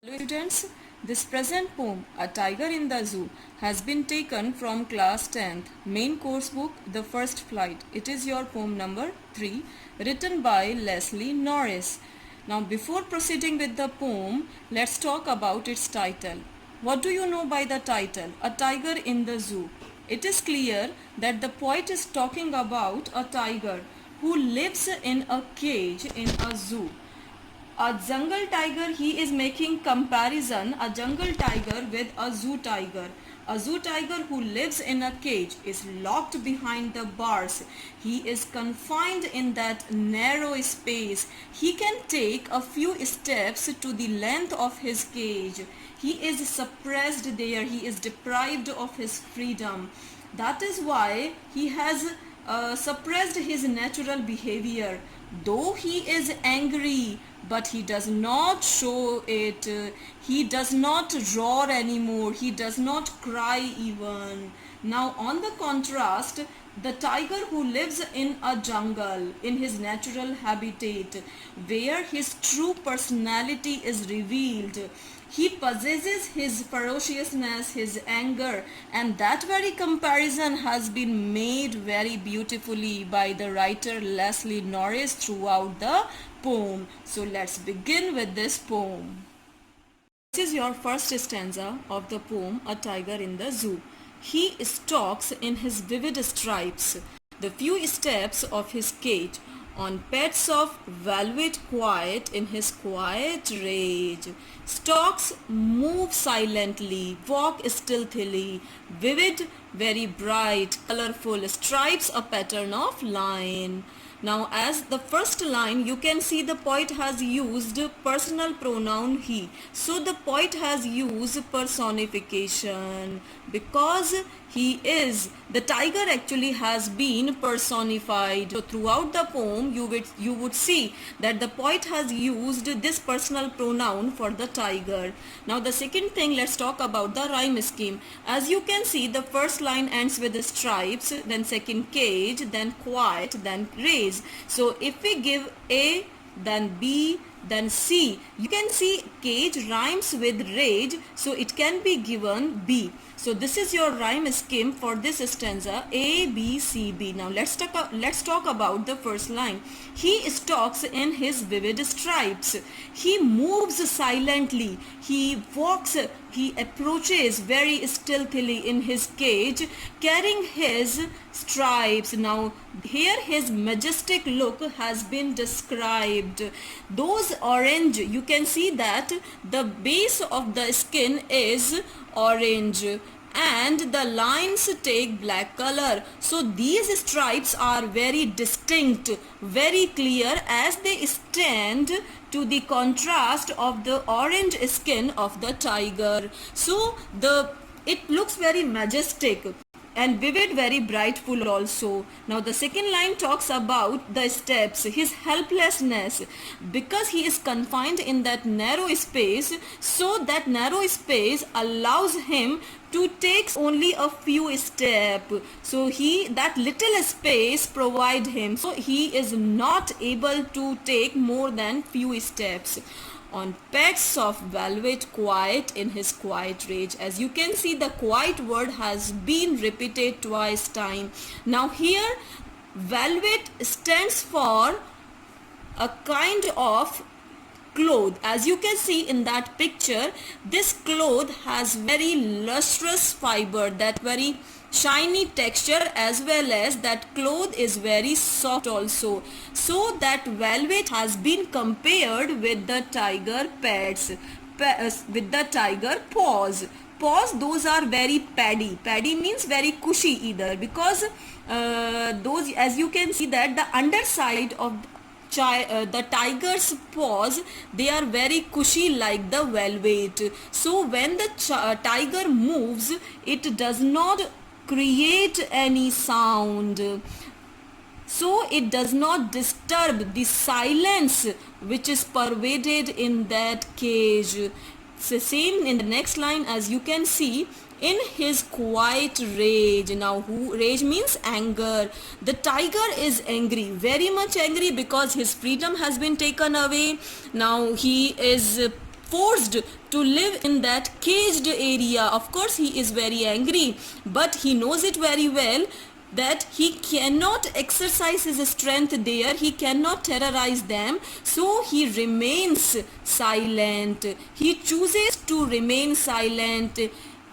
Hello students, this present poem, A Tiger in the Zoo, has been taken from class 10th, main course book, The First Flight. It is your poem number 3, written by Leslie Norris. Now before proceeding with the poem, let's talk about its title. What do you know by the title, A Tiger in the Zoo? It is clear that the poet is talking about a tiger who lives in a cage in a zoo. A jungle tiger, he is making comparison a jungle tiger with a zoo tiger. A zoo tiger who lives in a cage is locked behind the bars. He is confined in that narrow space. He can take a few steps to the length of his cage. He is suppressed there. He is deprived of his freedom. That is why he has suppressed his natural behavior. Though he is angry, but he does not show it. He does not roar anymore. He does not cry even. Now on the contrast, the tiger who lives in a jungle, in his natural habitat, where his true personality is revealed, he possesses his ferociousness, his anger, and that very comparison has been made very beautifully by the writer Leslie Norris throughout the poem. So let's begin with this poem. This is your first stanza of the poem, A Tiger in the Zoo. He stalks in his vivid stripes the few steps of his cage, on pets of velvet quiet in his quiet rage. Stalks move silently, walk stealthily, vivid, very bright, colorful, stripes a pattern of line. Now as the first line, you can see the poet has used personal pronoun he. So the poet has used personification because he is, the tiger actually has been personified. So throughout the poem you would see that the poet has used this personal pronoun for the tiger. Now the second thing, let's talk about the rhyme scheme. As you can see, the first line ends with the stripes, then second cage, then quiet, then raise. So if we give A, then B, then C, you can see cage rhymes with rage, so it can be given B. So this is your rhyme scheme for this stanza, A, B, C, B. Now let's talk about the first line. He stalks in his vivid stripes. He moves silently. He walks, he approaches very stealthily in his cage, carrying his stripes. Now here his majestic look has been described. Those orange, you can see that the base of the skin is orange and the lines take black color. So these stripes are very distinct, very clear, as they stand to the contrast of the orange skin of the tiger. So it looks very majestic and vivid, very brightful also. Now the second line talks about the steps, his helplessness, because he is confined in that narrow space. So that narrow space allows him to take only a few steps. So that little space provide him, so he is not able to take more than few steps. On pets of velvet quiet in his quiet rage. As you can see, the quiet word has been repeated twice time. Now here velvet stands for a kind of cloth. As you can see in that picture, this cloth has very lustrous fiber, that very shiny texture, as well as that cloth is very soft also. So that velvet has been compared with the tiger pads, with the tiger paws. Those are very paddy means very cushy either, because those, as you can see, that the underside of the tiger's paws, they are very cushy like the velvet. So when the tiger moves, it does not create any sound, so it does not disturb the silence which is pervaded in that cage. It's the same in the next line, as you can see, in his quiet rage. Now rage means anger. The tiger is angry, very much angry, because his freedom has been taken away. Now he is forced to live in that caged area. Of course he is very angry, but he knows it very well that he cannot exercise his strength there, he cannot terrorize them, so he remains silent. He chooses to remain silent.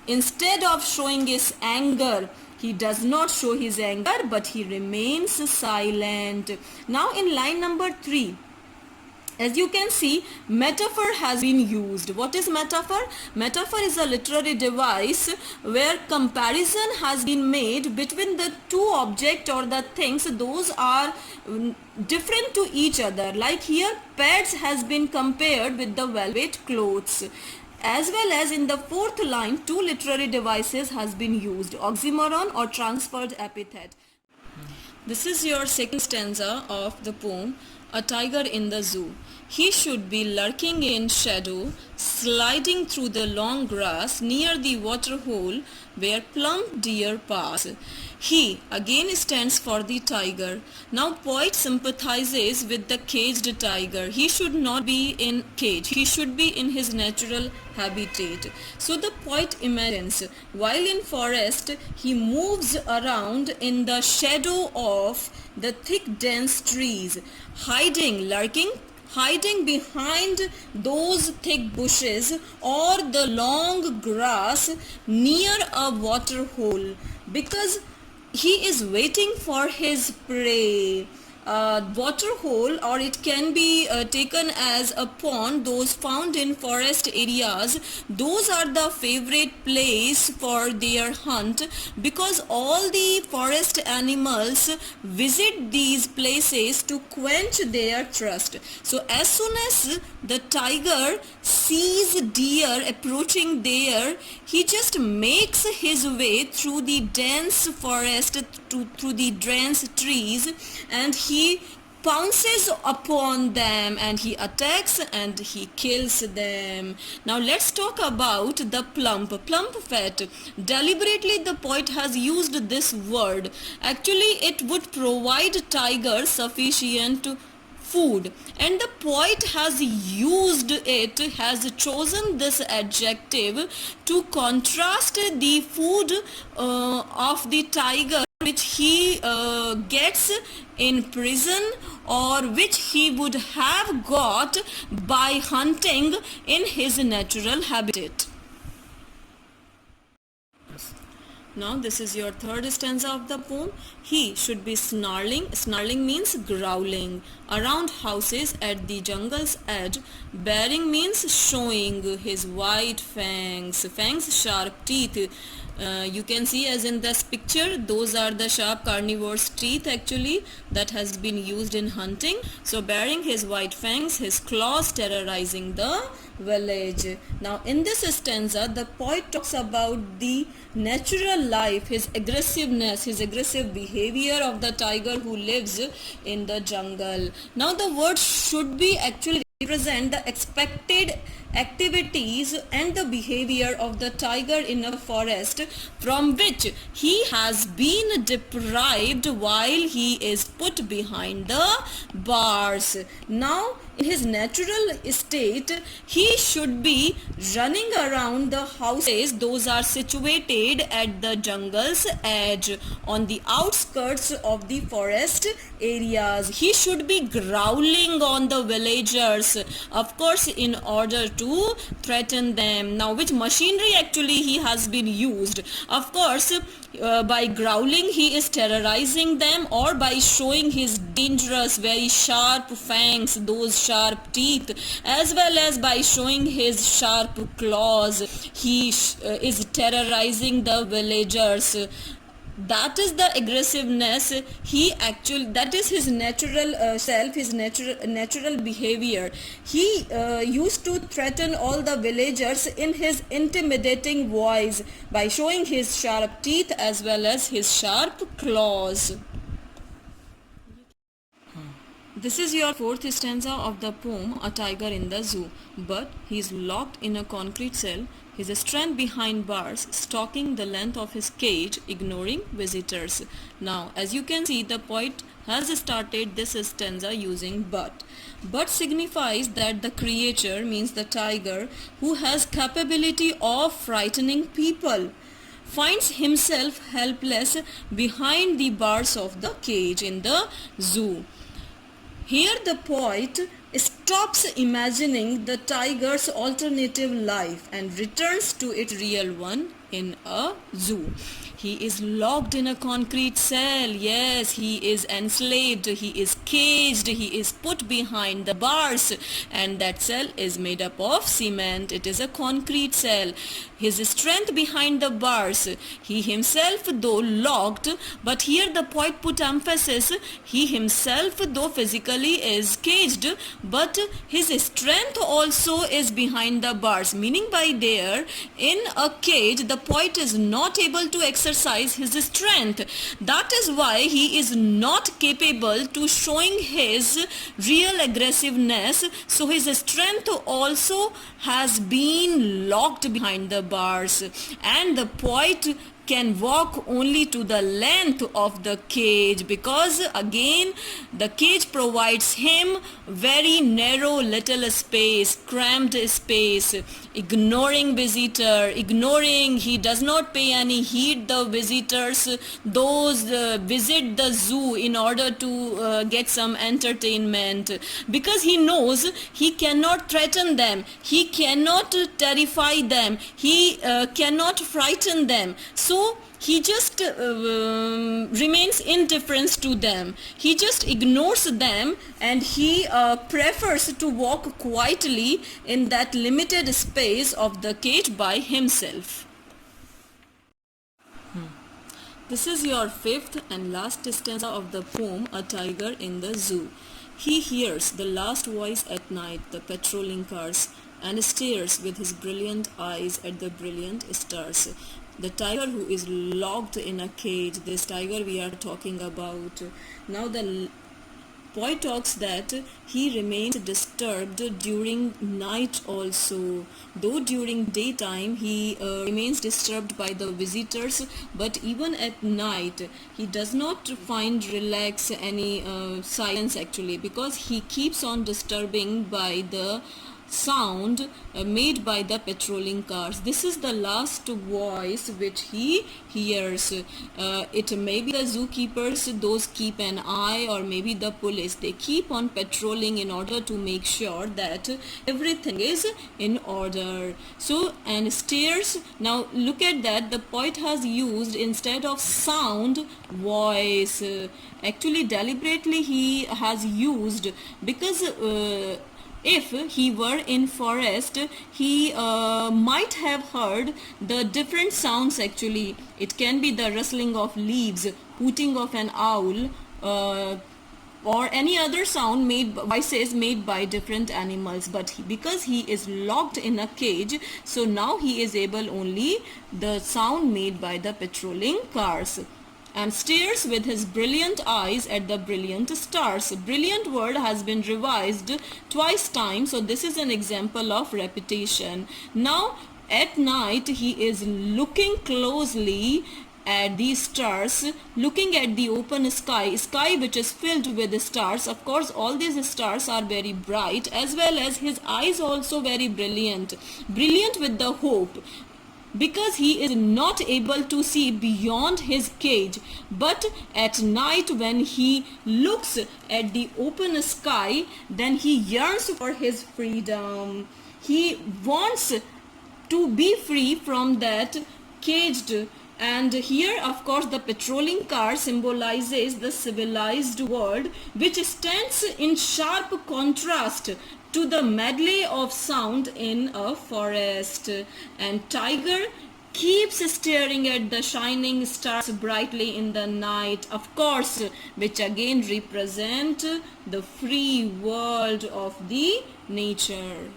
Instead of showing his anger, he does not show his anger, but he remains silent. Now in line number 3, as you can see, metaphor has been used. What is metaphor? Metaphor is a literary device where comparison has been made between the two objects or the things. Those are different to each other. Like here, pads has been compared with the velvet clothes. As well as in the 4th line, two literary devices has been used, oxymoron or transferred epithet. This is your second stanza of the poem, A Tiger in the Zoo. He should be lurking in shadow, sliding through the long grass near the water hole where plump deer pass. He again stands for the tiger. Now poet sympathizes with the caged tiger. He should not be in cage. He should be in his natural habitat. So the poet imagines while in forest he moves around in the shadow of the thick dense trees, hiding, lurking, hiding behind those thick bushes or the long grass near a water hole, because he is waiting for his prey. Water hole, or it can be taken as a pond, those found in forest areas, those are the favorite place for their hunt, because all the forest animals visit these places to quench their thirst. So as soon as the tiger sees deer approaching there, he just makes his way through the dense forest, through the dense trees, and he pounces upon them and he attacks and he kills them. Now let's talk about the plump fat. Deliberately the poet has used this word. Actually it would provide tiger sufficient food, and the poet has used it, has chosen this adjective to contrast the food of the tiger which he gets in prison, or which he would have got by hunting in his natural habitat. Now this is your third stanza of the poem. He should be snarling. Snarling means growling around houses at the jungle's edge. Baring means showing his white fangs. Fangs, sharp teeth. You can see as in this picture, those are the sharp carnivore's teeth actually that has been used in hunting. So baring his white fangs, his claws terrorizing the village. Now in this stanza the poet talks about the natural life, his aggressiveness, his aggressive behavior of the tiger who lives in the jungle. Now the word should be actually represent the expected activities and the behavior of the tiger in a forest from which he has been deprived while he is put behind the bars. Now in his natural state he should be running around the houses, those are situated at the jungle's edge on the outskirts of the forest areas. He should be growling on the villagers, of course in order to threaten them. Now which machinery actually he has been used? Of course by growling he is terrorizing them, or by showing his dangerous very sharp fangs, those sharp teeth, as well as by showing his sharp claws. He is terrorizing the villagers. That is the aggressiveness he actually, that is his natural self, his natural behavior. He used to threaten all the villagers in his intimidating voice by showing his sharp teeth as well as his sharp claws. This is your fourth stanza of the poem A Tiger in the Zoo. But he is locked in a concrete cell, his strength behind bars, stalking the length of his cage, ignoring visitors. Now, as you can see, the poet has started this stanza using but. But signifies that the creature, means the tiger, who has capability of frightening people, finds himself helpless behind the bars of the cage in the zoo. Here the poet stops imagining the tiger's alternative life and returns to its real one in a zoo. He is locked in a concrete cell. Yes, he is enslaved, he is caged, he is put behind the bars, and that cell is made up of cement. It is a concrete cell. His strength behind the bars, he himself though locked, but here the poet put emphasis, he himself though physically is caged, but his strength also is behind the bars, meaning by there, in a cage the poet is not able to exercise his strength. That is why he is not capable to showing his real aggressiveness, so his strength also has been locked behind the bars, and the poet can walk only to the length of the cage, because again the cage provides him very narrow little space, cramped space, ignoring visitor, ignoring, he does not pay any heed the visitors, those visit the zoo in order to get some entertainment, because he knows he cannot threaten them, he cannot terrify them, he cannot frighten them. So he just remains indifferent to them. He just ignores them, and he prefers to walk quietly in that limited space of the cage by himself. This is your fifth and last stanza of the poem A Tiger in the Zoo. He hears the last voice at night, the patrolling cars, and stares with his brilliant eyes at the brilliant stars. The tiger who is locked in a cage, this tiger we are talking about. Now the poet talks that he remains disturbed during night also, though during daytime he remains disturbed by the visitors, but even at night he does not find relax any silence actually, because he keeps on disturbing by the sound made by the patrolling cars. This is the last voice which he hears. It may be the zookeepers, those keep an eye, or maybe the police. They keep on patrolling in order to make sure that everything is in order. So, and stairs, now look at that, the poet has used, instead of sound, voice. Actually deliberately he has used, because if he were in forest, he might have heard the different sounds actually. It can be the rustling of leaves, hooting of an owl, or any other sound made, voices made by different animals. But because he is locked in a cage, so now he is able only the sound made by the patrolling cars, and stares with his brilliant eyes at the brilliant stars. Brilliant word has been revised twice time, so this is an example of repetition. Now at night he is looking closely at these stars, looking at the open sky which is filled with stars. Of course all these stars are very bright, as well as his eyes also very brilliant with the hope, because he is not able to see beyond his cage. But at night when he looks at the open sky, then he yearns for his freedom. He wants to be free from that caged. And here of course the patrolling car symbolizes the civilized world, which stands in sharp contrast to the medley of sound in a forest. And tiger keeps staring at the shining stars brightly in the night, of course, which again represent the free world of the nature.